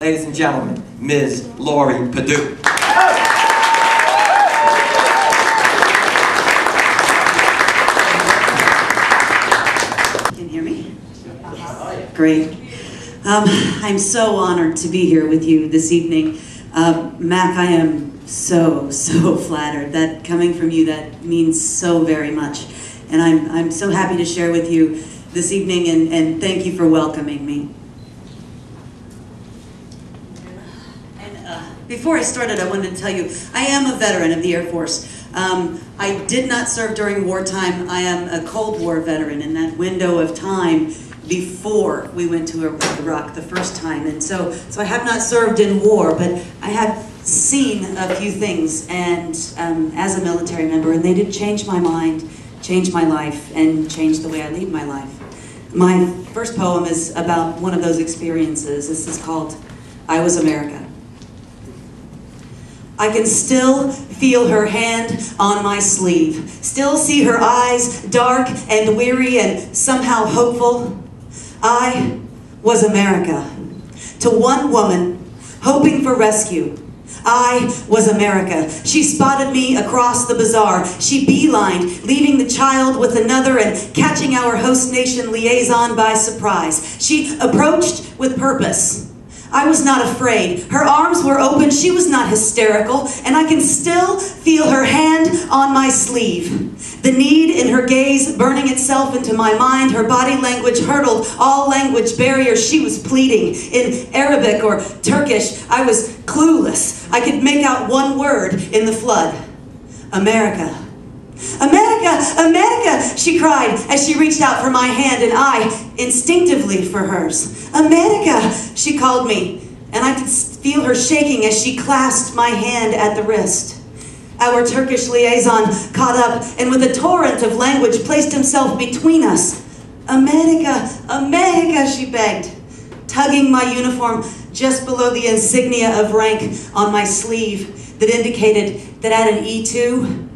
Ladies and gentlemen, Ms. Lori Perdue. Can you hear me? Yes. Great. I'm so honored to be here with you this evening. Mac, I am so flattered. That coming from you, that means so very much. And I'm so happy to share with you this evening, and thank you for welcoming me. Before I started, I wanted to tell you, I am a veteran of the Air Force. I did not serve during wartime. I am a Cold War veteran in that window of time before we went to Iraq the first time. And so I have not served in war, but I have seen a few things and as a military member, and they did change my mind, change my life, and change the way I lead my life. My first poem is about one of those experiences. This is called I Was America. I can still feel her hand on my sleeve, still see her eyes dark and weary and somehow hopeful. I was America. To one woman hoping for rescue, I was America. She spotted me across the bazaar. She beelined, leaving the child with another and catching our host nation liaison by surprise. She approached with purpose. I was not afraid. Her arms were open. She was not hysterical. And I can still feel her hand on my sleeve. The need in her gaze burning itself into my mind. Her body language hurdled all language barriers. She was pleading in Arabic or Turkish. I was clueless. I could make out one word in the flood. America. America, America, she cried as she reached out for my hand and I instinctively for hers. America, she called me, and I could feel her shaking as she clasped my hand at the wrist. Our Turkish liaison caught up and with a torrent of language placed himself between us. America, America, she begged, tugging my uniform just below the insignia of rank on my sleeve that indicated that at an E2,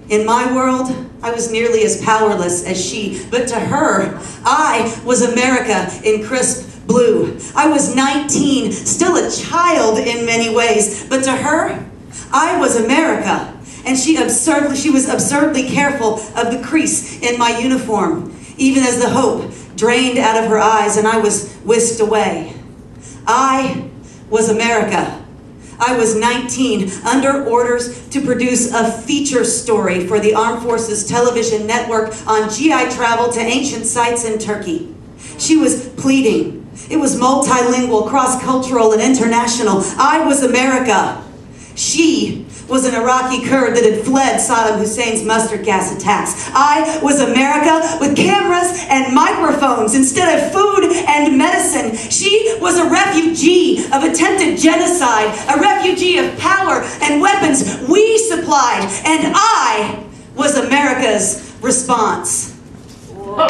in my world, I was nearly as powerless as she, but to her, I was America in crisp blue. I was 19, still a child in many ways, but to her, I was America. And she was absurdly careful of the crease in my uniform, even as the hope drained out of her eyes and I was whisked away. I was America. I was 19, under orders to produce a feature story for the Armed Forces Television Network on GI travel to ancient sites in Turkey. She was pleading. It was multilingual, cross-cultural, and international. I was America. She was an Iraqi Kurd that had fled Saddam Hussein's mustard gas attacks. I was America with cameras and microphones instead of food and medicine. She was a refugee of attempted genocide, a refugee of power and weapons we supplied, and I was America's response. Whoa.